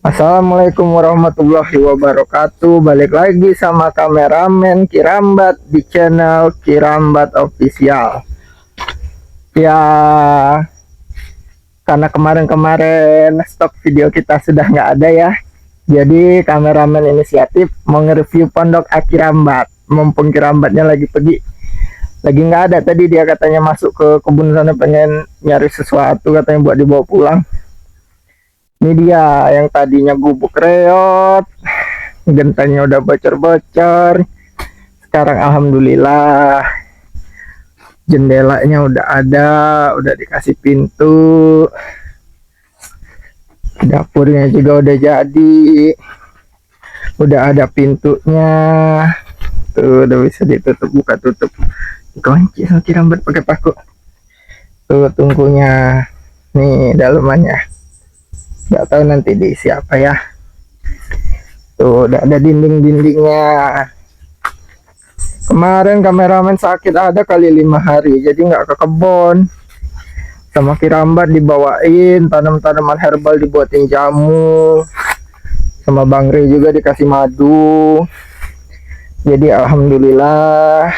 Assalamualaikum warahmatullahi wabarakatuh. Balik lagi sama kameramen Kirambat di channel Kirambat Official. Ya, karena kemarin-kemarin stok video kita sudah nggak ada ya. Jadi kameramen inisiatif mau nge-review pondok Akirambat. Mumpung Kirambatnya lagi pergi, lagi nggak ada. Tadi dia katanya masuk ke kebun sana pengen nyari sesuatu, katanya buat dibawa pulang. Ini dia yang tadinya gubuk reot, gentengnya udah bocor-bocor. Sekarang alhamdulillah jendelanya udah ada, udah dikasih pintu. Dapurnya juga udah jadi, udah ada pintunya. Tuh udah bisa ditutup, buka tutup. Dikunci sama Kirambat pakai paku. Tuh tungkunya. Nih dalamannya. Nggak tahu nanti diisi apa ya. Tuh udah ada dinding-dindingnya. Kemarin kameramen sakit ada kali 5 hari, jadi nggak ke kebun. Sama Kirambat dibawain tanam-tanaman herbal, dibuatin jamu. Sama Bang Rey juga dikasih madu. Jadi alhamdulillah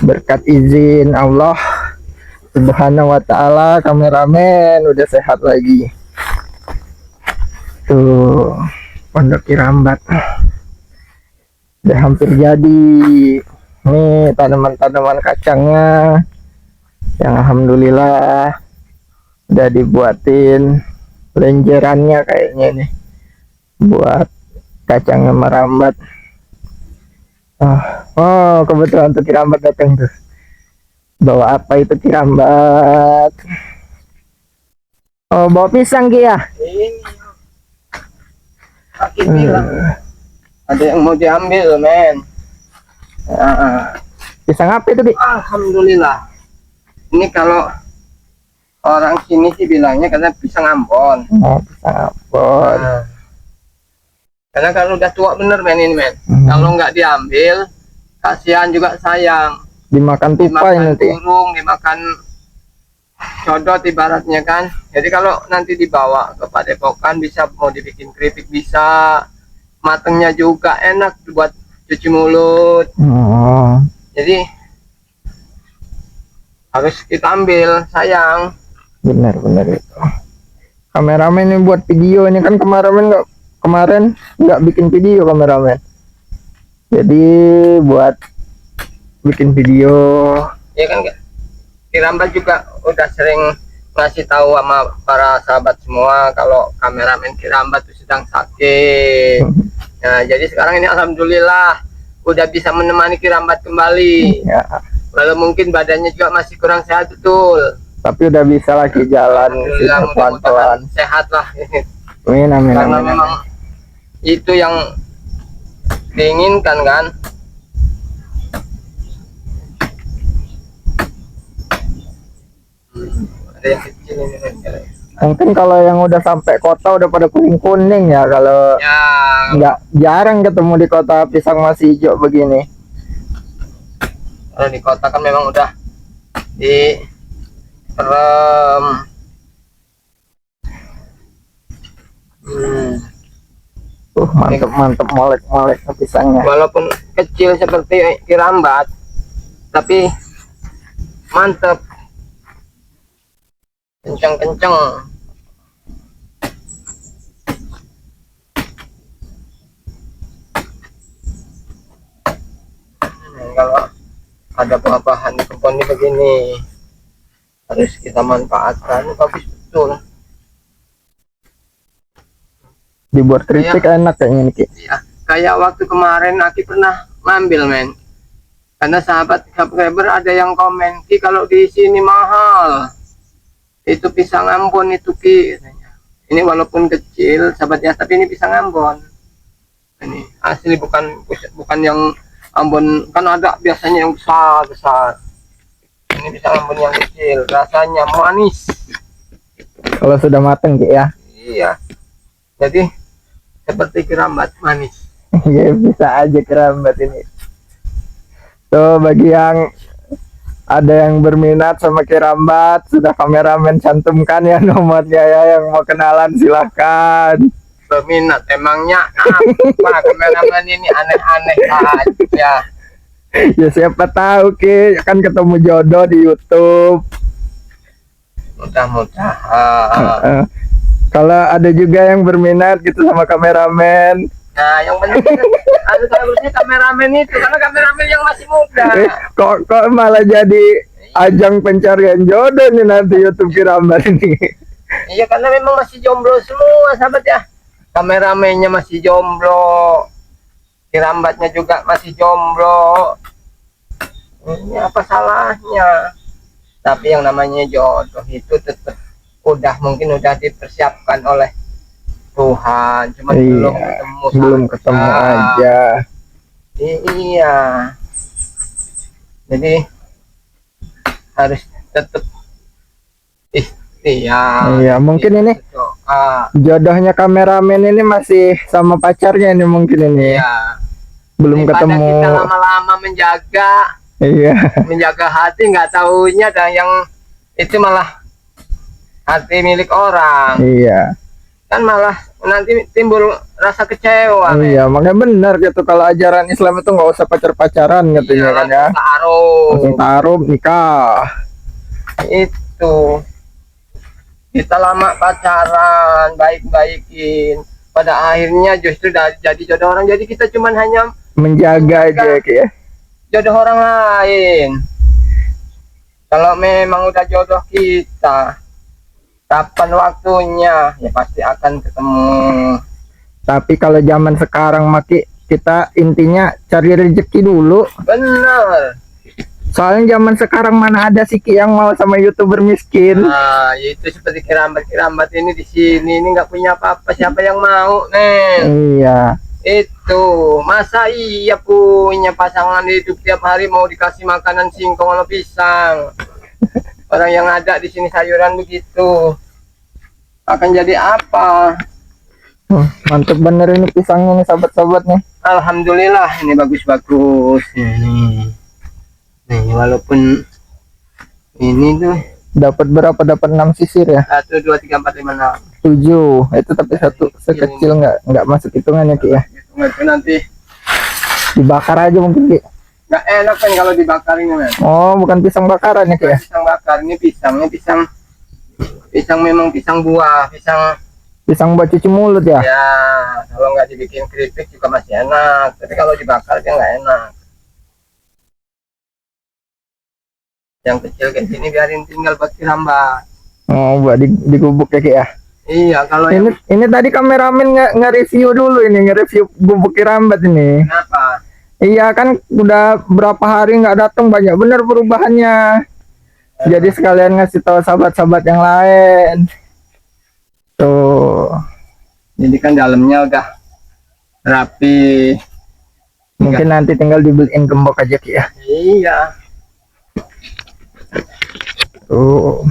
berkat izin Allah Subhanahu wa ta'ala kameramen udah sehat lagi. Tuh pondok Kirambat udah hampir jadi. Nih tanaman-tanaman kacangnya yang alhamdulillah udah dibuatin lenjerannya kayaknya nih buat kacangnya merambat. Oh kebetulan tuh Kirambat datang tuh. Bawa apa itu Kirambat? Oh bawa pisang Ki ya? Ini Kaki bilang ada yang mau diambil men. Pisang apa itu Ki? Alhamdulillah. Ini kalau orang sini sih bilangnya karena pisang Ambon. Oh pisang Ambon. Karena kalau udah tua bener men ini men. Kalau nggak diambil, kasihan juga sayang. Dimakan tupai Dimakan nanti. burung, dimakan codot ibaratnya kan. Jadi kalau nanti dibawa ke Padepokan bisa mau dibikin keripik bisa. Matengnya juga enak buat cuci mulut. Oh. Jadi harus kita ambil sayang. Benar-benar itu. Kameramen ini buat video ini kan kemarin nggak bikin video kameramen. Jadi buat bikin video. Ya kan Kirambat juga udah sering ngasih tahu sama para sahabat semua kalau kameramen Kirambat itu sedang sakit. Nah, jadi sekarang ini alhamdulillah udah bisa menemani Kirambat kembali. Ya. Walau mungkin badannya juga masih kurang sehat betul. Tapi udah bisa lagi jalan pelan-pelan. Sehat lah. Amin, amin, Karena amin. memang itu yang diinginkan kan. Ada yang kecil ini kan. Mungkin kalau yang udah sampai kota udah pada kuning-kuning ya. Kalau Ya, nggak, jarang ketemu di kota pisang masih hijau begini. kalau di kota kan memang udah di Mantep molek pisangnya. walaupun kecil seperti Kirambat tapi mantep, kenceng-kenceng. Kalau ada buah-buahan di kebun ini begini harus kita manfaatkan, bagus betul. Dibuat keripik enak kayaknya nih Ki. Ya, kayak waktu kemarin Aki pernah ngambil men, karena sahabat subscriber ada yang komen, Ki kalau di sini mahal itu pisang Ambon itu Ki katanya. Ini walaupun kecil sahabatnya tapi ini pisang Ambon, ini asli, bukan yang Ambon kan ada biasanya yang besar. Ini pisang Ambon yang kecil, rasanya manis. Kalau sudah mateng Ki ya. Iya, jadi seperti Kirambat manis. Ya bisa aja Kirambat ini. Tuh bagi yang ada yang berminat sama Kirambat, sudah kameramen cantumkan ya nomornya ya, yang mau kenalan silahkan. berminat. Emangnya apa kameramen ini aneh-aneh aja. Ya siapa tahu Ki, kan ketemu jodoh di YouTube. Mudah-mudahan. Kalau ada juga yang berminat gitu sama kameramen. Nah, yang penting harusnya kameramen itu, karena kameramen yang masih muda. Kok malah jadi ajang pencarian jodoh nih nanti YouTube Kirambat ini. Iya, karena memang masih jomblo semua, sahabat ya. Kameramennya masih jomblo, Kirambatnya juga masih jomblo. Ini apa salahnya? Tapi yang namanya jodoh itu tetap mungkin udah dipersiapkan oleh Tuhan, cuma Iya, belum ketemu aja. Iya, jadi harus tetap ikhtiar. Iya, mungkin ini jodohnya kameramen ini masih sama pacarnya ini mungkin ini. Iya. Belum Daripada ketemu. kita lama-lama Iya. menjaga hati, nggak taunya dan yang itu malah hati milik orang. Iya. Kan malah nanti timbul rasa kecewa. Iya, makanya benar gitu kalau ajaran Islam itu nggak usah pacar-pacaran katanya kan ya. Langsung taruh nikah. Itu kita lama pacaran, baik-baikin, pada akhirnya justru jadi jodoh orang. Jadi kita cuman hanya Menjaga aja ya. Jodoh orang lain. Kalau memang udah jodoh kita, kapan waktunya ya pasti akan ketemu. Tapi kalau zaman sekarang Maki, kita intinya cari rezeki dulu. Bener. Soalnya zaman sekarang mana ada sih Ki yang mau sama YouTuber miskin. Nah, itu seperti Kirambat ini di sini ini nggak punya apa-apa, siapa yang mau, nih? Iya. Itu masa iya punya pasangan hidup tiap hari mau dikasih makanan singkong sama pisang. Orang yang ada di sini sayuran begitu akan jadi apa? Mantep bener ini pisangnya nih sahabat-sahabat nih. Alhamdulillah ini bagus-bagus ini. Nih walaupun ini tuh Dapat berapa? Dapat 6 sisir ya? 1, 2, 3, 4, 5, 6. 7. Itu tapi satu sekecil nggak masuk hitungannya Ki ya. Itu nanti Dibakar aja mungkin Ki. nggak enak kan kalau dibakar ini, men. Oh, bukan pisang bakaran ya Ki ya? Pisang bakar ini pisang memang pisang buah, Pisang buat cuci mulut ya? ya. Kalau nggak dibikin keripik juga masih enak, tapi kalau dibakar dia nggak enak. Yang kecil kayak gini biarin tinggal buat Kirambat. Oh, buat digubuk ya Ki ya? Iya, kalau Ini tadi kameramen nge-review dulu ini, nge-review gubuk Kirambat ini. kenapa? Iya kan udah berapa hari nggak datang, banyak bener perubahannya. Jadi sekalian ngasih tahu sahabat-sahabat yang lain. Tuh. Jadi kan dalamnya udah rapi. Mungkin nanti tinggal dibeliin gembok aja Ki ya. Iya. Tuh.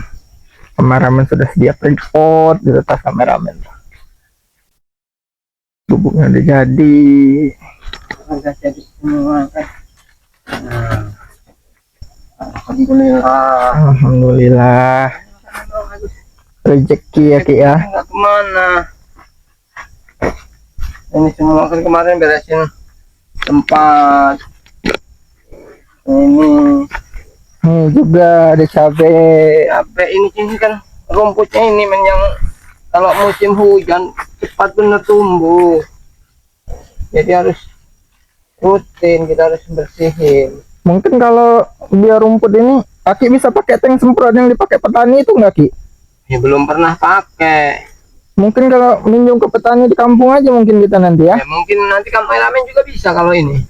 Kameramen sudah sedia tripod di atas kameramen. Gubuknya udah jadi. Udah jadi semua kan. Alhamdulillah. Alhamdulillah. Rezeki ya Ki ya. Nggak kemana. Ini semua kan kemarin beresin tempat. Ini juga ada cabai. ini kan rumputnya ini men yang kalau musim hujan cepat bener tumbuh. Jadi harus rutin, kita harus bersihin. Mungkin kalau biar rumput ini Aki bisa pakai tank semprot yang dipakai petani itu nggak Ki? Ya belum pernah pakai. Mungkin kalau minjem ke petani di kampung aja mungkin kita nanti ya. Ya mungkin nanti kameramen juga bisa kalau ini.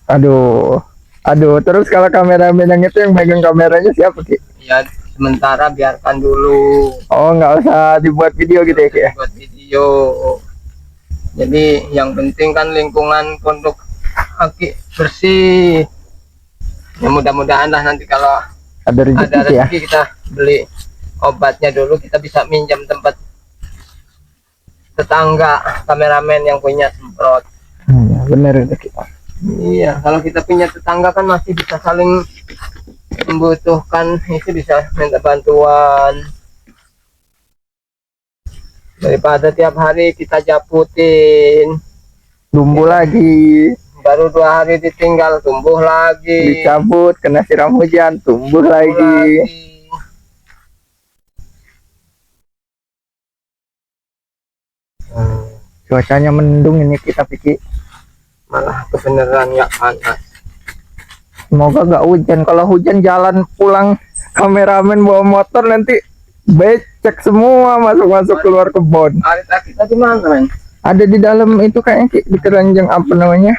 Aduh, terus kalau kameramen yang itu yang megang kameranya siapa Ki? Ya sementara biarkan dulu. Oh, nggak usah dibuat video gitu ya Ki ya? Buat video. Jadi yang penting kan lingkungan pondok Aki bersih. Ya mudah-mudahan lah nanti kalau Ada rezeki ya. rezeki kita beli obatnya dulu, kita bisa minjam tempat tetangga kameramen yang punya semprot. Bener itu Ki. Iya, kalau kita punya tetangga kan masih bisa saling membutuhkan, itu bisa minta bantuan. Daripada tiap hari kita japutin, tumbuh lagi, baru 2 hari ditinggal tumbuh lagi. dicabut kena siram hujan tumbuh lagi. Cuacanya mendung ini kita pikir, Malah kebeneran nggak panas. semoga gak hujan. Kalau hujan jalan pulang kameramen bawa motor nanti becek semua masuk keluar kebun. Arita kita di mana, men? Ada di dalam itu kayaknya Ki, di keranjang apa namanya.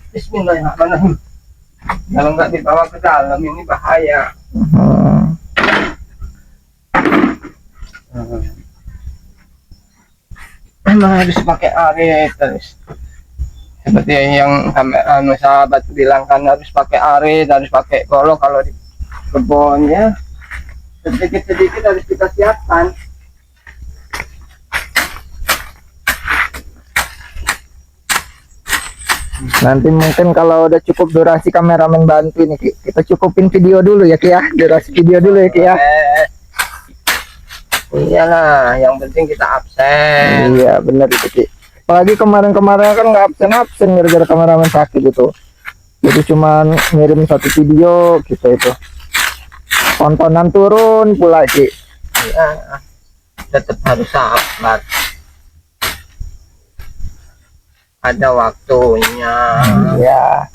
Bismillahirrahmanirrahim. Kalau nggak dibawa ke dalam ini bahaya. Emang harus pakai arit terus. Seperti yang sahabat bilang kan, harus pakai arit, harus pakai golok kalau di kebun ya. Sedikit-sedikit harus kita siapkan. Nanti mungkin kalau udah cukup durasi kameramen bantu nih Ki. Kita cukupin video dulu ya Ki ya. Durasi video dulu ya Ki ya. Iyalah, yang penting kita absen. Iya benar itu Ki. Apalagi kemarin-kemarin kan nggak absen gara-gara kameramen sakit itu. Jadi cuman ngirim satu video kita itu. Tontonan turun pula Ki. Iya, tetap harus sabar. Ada waktunya. Ya.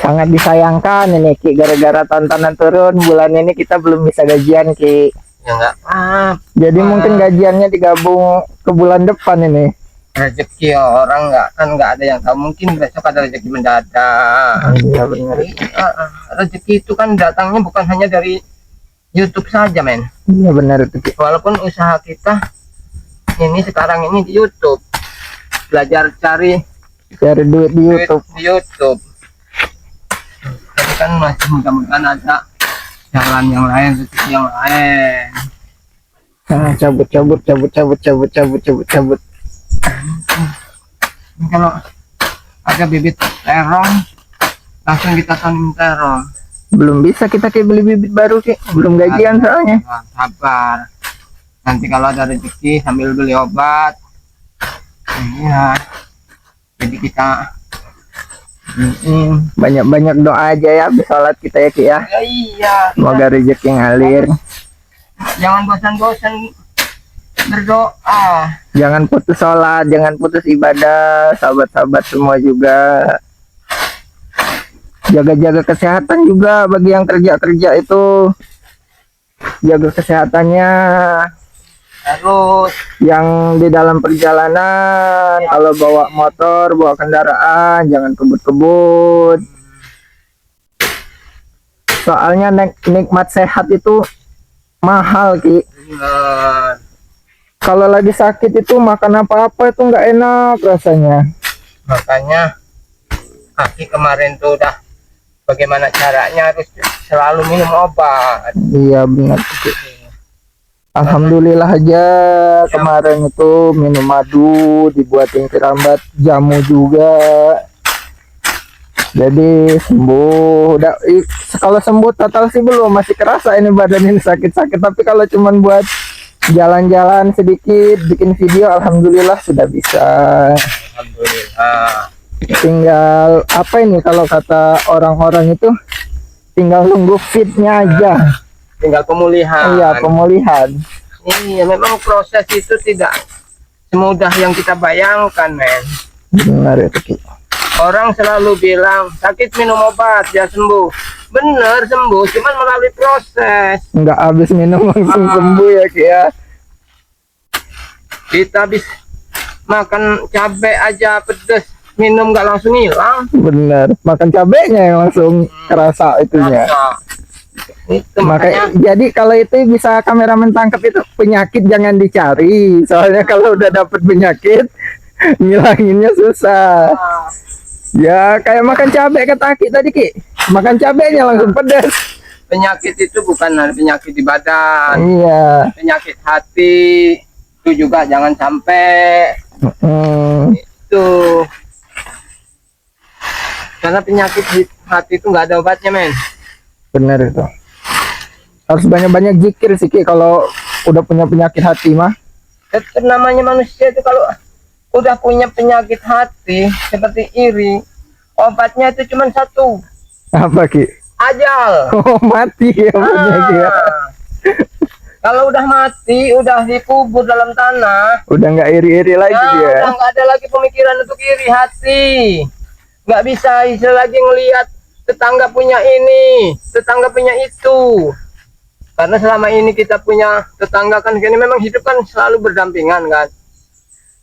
Sangat disayangkan ini Ki, gara-gara tontonan turun bulan ini kita belum bisa gajian Ki. Ya nggak apa. Jadi mungkin gajiannya digabung ke bulan depan ini. Rezeki orang nggak ada yang tahu. Mungkin besok ada rezeki mendadak. Iya benar. Rezeki itu kan datangnya bukan hanya dari YouTube saja, men. Iya benar itu Ki. Walaupun usaha kita ini sekarang ini di YouTube, belajar cari Cari duit di duit YouTube. di YouTube. Tapi kan masih mudah-mudahan ada jalan yang lain, rezeki yang lain. Nah, cabut. Ini kalau ada bibit terong, langsung kita tanam terong. Belum bisa kita Ki beli bibit baru Ki. Belum gajian soalnya. Nah, sabar. Nanti kalau ada rezeki sambil beli obat. Iya. Jadi kita Banyak-banyak doa aja ya, sholat kita ya Ki ya. iya. Semoga rezeki ngalir. Jangan bosan-bosan berdoa. Jangan putus sholat, jangan putus ibadah, sahabat-sahabat semua juga. Jaga-jaga kesehatan juga bagi yang kerja itu. Jaga kesehatannya. Terus Yang di dalam perjalanan, kalau bawa motor, bawa kendaraan, jangan kebut-kebut. Soalnya nikmat sehat itu mahal Ki. benar. Kalau lagi sakit itu makan apa-apa itu nggak enak rasanya. Makanya Aki kemarin tuh udah bagaimana caranya harus selalu minum obat. Iya benar Ki. Alhamdulillah aja kemarin itu minum madu, dibuatin kerambat jamu juga. Jadi sembuh. Udah kalau sembuh total sih belum, masih kerasa ini badan ini sakit-sakit. Tapi kalau cuman buat jalan-jalan sedikit, bikin video, alhamdulillah sudah bisa. Alhamdulillah. Tinggal apa ini kalau kata orang-orang itu, tinggal nunggu fitnya aja. Tinggal pemulihan. Iya, pemulihan. Iya, memang proses itu tidak semudah yang kita bayangkan, men. Benar itu Ki. Orang selalu bilang sakit minum obat ya sembuh. Bener sembuh, cuman melalui proses. Nggak habis minum langsung sembuh ya Ki ya. Kita habis makan cabai aja pedes, minum nggak langsung hilang. Bener, makan cabenya yang langsung kerasa itunya. Itu Makanya makanya jadi kalau itu bisa kameramen tangkap itu penyakit jangan dicari. Soalnya kalau udah dapet penyakit ngilanginnya susah. Ya kayak makan cabai kata Ki tadi Ki. Makan cabenya langsung pedas. penyakit itu bukan hanya penyakit di badan, Iya. penyakit hati itu juga jangan sampai itu. Karena penyakit hati itu nggak ada obatnya, men. Bener itu. Harus banyak-banyak zikir sih Ki kalau udah punya penyakit hati mah. Tetap namanya manusia itu kalau udah punya penyakit hati seperti iri, obatnya itu cuma satu, Apa Ki? ajal. Oh, mati ya punya Ki ya. Kalau udah mati, udah dikubur dalam tanah, Udah nggak iri-iri lagi ya dia. udah nggak ada lagi pemikiran untuk iri hati. Nggak bisa lagi ngelihat tetangga punya ini, tetangga punya itu. Karena selama ini kita punya tetangga kan, ini memang hidup kan selalu berdampingan kan.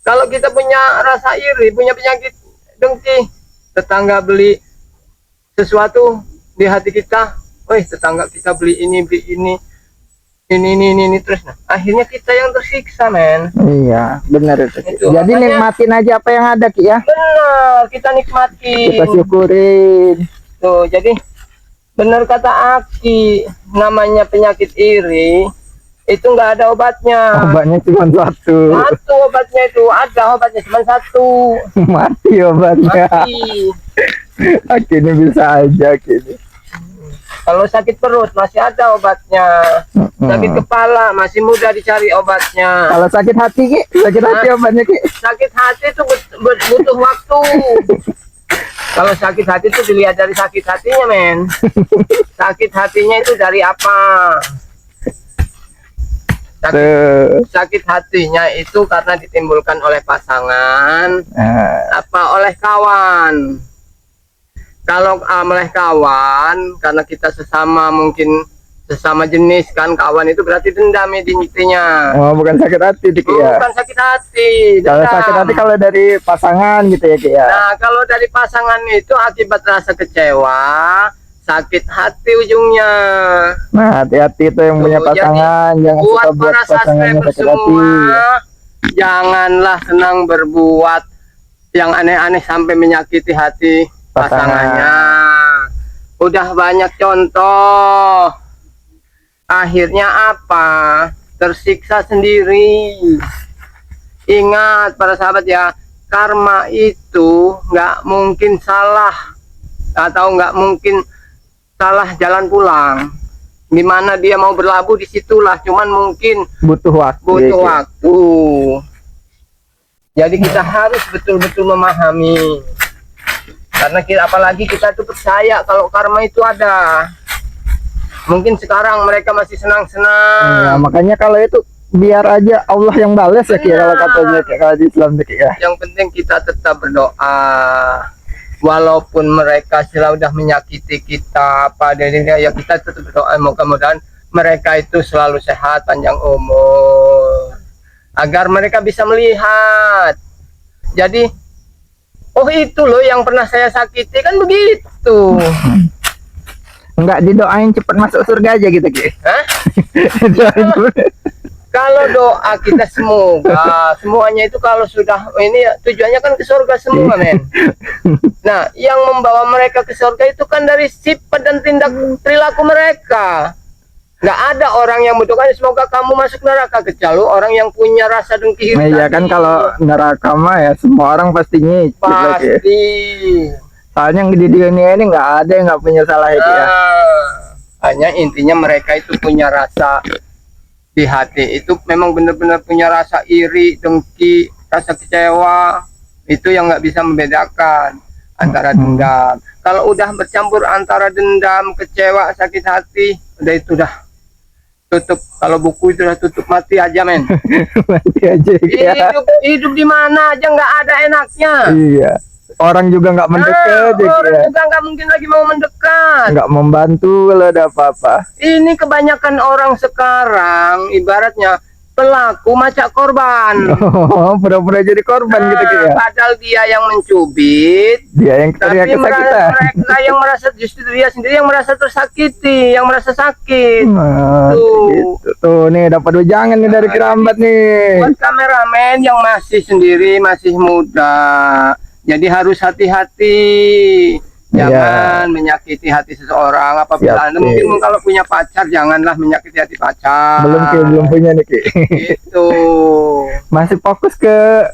Kalau kita punya rasa iri, punya penyakit dengki, tetangga beli sesuatu di hati kita, wih tetangga kita beli ini terus, nah akhirnya kita yang tersiksa men. Iya, benar itu. Ki. Itu, Jadi makanya- nikmatin aja apa yang ada Ki ya. Benar, kita nikmati. Kita syukurin. Tuh, jadi benar kata Aki, namanya penyakit iri itu nggak ada obatnya. Obatnya cuma satu. Satu obatnya itu ada, obatnya cuma satu. Mati obatnya. Mati. Kini bisa aja kini. Kalau sakit perut masih ada obatnya. Sakit kepala masih mudah dicari obatnya. Kalau sakit hati Ki, sakit hati obatnya Ki. Sakit hati itu butuh waktu. Kalau sakit hati itu dilihat dari sakit hatinya men. Sakit hatinya itu dari apa? Sakit hatinya itu karena ditimbulkan oleh pasangan, apa oleh kawan. Kalau oleh kawan, karena kita sesama mungkin sesama jenis kan, kawan itu berarti dendam intinya. Oh, bukan sakit hati Ki ya. Bukan sakit hati, Kalau dendam. sakit hati kalau dari pasangan gitu ya Ki ya. Nah, kalau dari pasangan itu akibat rasa kecewa, sakit hati ujungnya. Nah, hati-hati itu yang punya Tuh, pasangan, jangan suka Buat buat para pasangannya subscriber sakit hati. semua, janganlah senang berbuat yang aneh-aneh sampai menyakiti hati pasangannya. Udah banyak contoh. Akhirnya apa? Tersiksa sendiri. Ingat para sahabat ya, karma itu nggak mungkin salah atau nggak mungkin salah jalan pulang. Dimana dia mau berlabuh disitulah, cuman mungkin Butuh waktu. butuh ya, Ki. waktu. Jadi kita harus betul-betul memahami. Karena kita, apalagi kita tuh percaya kalau karma itu ada. Mungkin sekarang mereka masih Ya, senang-senang. makanya kalau itu biar aja Allah yang balas ya Ki ya, kalau Benar. katanya Ki, kalau di Islam tuh, Ki ya. Yang penting kita tetap berdoa. Walaupun mereka sudah menyakiti kita, apa dari ya kita tetap berdoa. Mudah-mudahan mereka itu selalu sehat, panjang umur, agar mereka bisa melihat. Jadi, oh itu loh yang pernah saya sakiti kan begitu. Enggak didoain cepat masuk surga aja gitu Ki. Hah? Doain cepet. Kalau doa kita semoga semuanya itu kalau sudah ini ya, tujuannya kan ke surga semua men. Nah, yang membawa mereka ke surga itu kan dari sifat dan tindak perilaku mereka. Nggak ada orang yang mendoakan semoga kamu masuk neraka kecuali orang yang punya rasa dengki. Nah, iya kan kalau neraka mah ya semua orang pastinya Ki. pasti. Soalnya di dunia ini nggak ada yang nggak punya salah ya Ki ya. Hanya intinya mereka itu punya rasa di hati itu memang benar-benar punya rasa iri, dengki, rasa kecewa. Itu yang nggak bisa membedakan antara dendam. Kalau udah bercampur antara dendam, kecewa, sakit hati, udah itu dah tutup. Kalau buku itu udah tutup, mati aja men. Mati aja Ki ya. Hidup di mana aja nggak ada enaknya. Iya. Orang juga nggak mendekat ya Ki Orang ya. juga nggak mungkin lagi mau mendekat. Nggak membantu kalau ada apa-apa. Ini kebanyakan orang sekarang ibaratnya pelaku macak korban. Oh, pura-pura jadi korban gitu Ki ya. Padahal dia yang mencubit, Dia yang tapi teriak kesakitan. mereka yang merasa, justru dia sendiri yang merasa tersakiti, yang merasa sakit. Nah, Tuh. gitu. Tuh nih dapat wejangan nih dari Kerambat nih. Buat kameramen yang masih sendiri, masih muda, jadi harus hati-hati. Jangan menyakiti hati seseorang apabila Siap, Anda mungkin kalau punya pacar, janganlah menyakiti hati pacar. Belum Ki, belum punya nih Ki. Itu. Masih fokus ke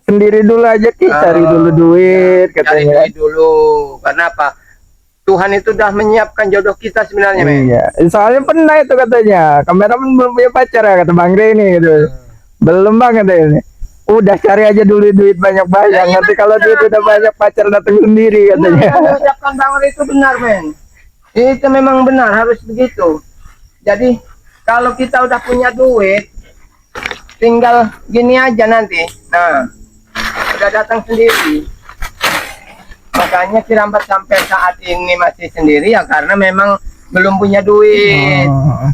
sendiri dulu aja Ki, cari dulu duit Cari katanya. duit dulu. Karena apa? Tuhan itu udah menyiapkan jodoh kita sebenarnya, men. Iya, soalnya pernah itu katanya, kameramen belum punya pacar ya kata Bang Rey ini gitu. Belum banget ini. Udah cari aja dulu duit banyak-banyak. Ya, iya, Nanti kalau benar. duit udah banyak pacar datang sendiri Benar, katanya. yang diucapkan Bang Ray itu benar, men. Itu memang benar, harus begitu. Jadi kalau kita udah punya duit, tinggal gini aja nanti. Nah, udah datang sendiri. Makanya Kirambat sampai saat ini masih sendiri ya karena memang belum punya duit. Oh.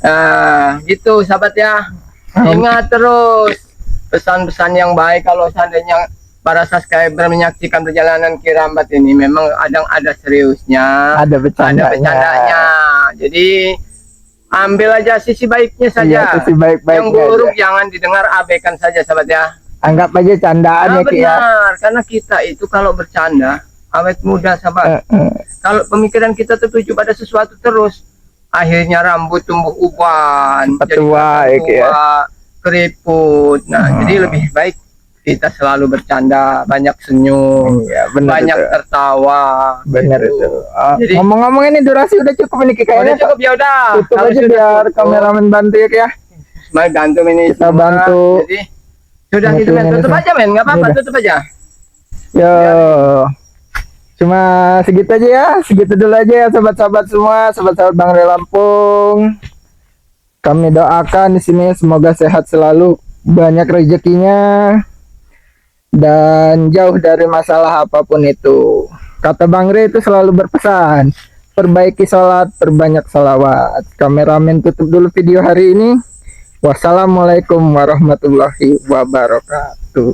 Nah, gitu sahabat ya. Ingat terus pesan-pesan yang baik kalau seandainya para subscriber menyaksikan perjalanan Kirambat ini memang ada seriusnya, Ada bercandanya. bercandanya. Jadi ambil aja sisi baiknya saja. Iya, sisi baik-baiknya yang buruk aja. jangan didengar, abaikan saja sahabat ya. Anggap aja candaan Nah, ya Ki ya. benar, karena kita itu kalau bercanda awet muda sahabat. Kalau pemikiran kita tertuju pada sesuatu terus, akhirnya rambut tumbuh uban, Cepat tua, ya, Ki, ya. keriput. Nah, jadi lebih baik kita selalu bercanda, banyak senyum, Iya, benar banyak itu. tertawa. Benar gitu. itu. Oh, Jadi- ngomong-ngomong ini durasi udah cukup ini Ki, Udah kayaknya. cukup ya udah. Tutup Kalau aja sudah biar cukup, kameramen bantu ya Ki ya. Mari bantu ini. Kita semua. bantu. Jadi sudah gitu men, Ngituin ini tutup semua. aja men, nggak apa-apa, Udah. tutup aja. Yo. Cuma segitu aja ya, segitu dulu aja ya sobat-sobat semua, sobat-sobat Bang Ray Lampung. Kami doakan di sini semoga sehat selalu, banyak rezekinya dan jauh dari masalah apapun itu. Kata Bang Ray itu selalu berpesan, perbaiki sholat, perbanyak salawat. Kameramen tutup dulu video hari ini. Wassalamualaikum warahmatullahi wabarakatuh.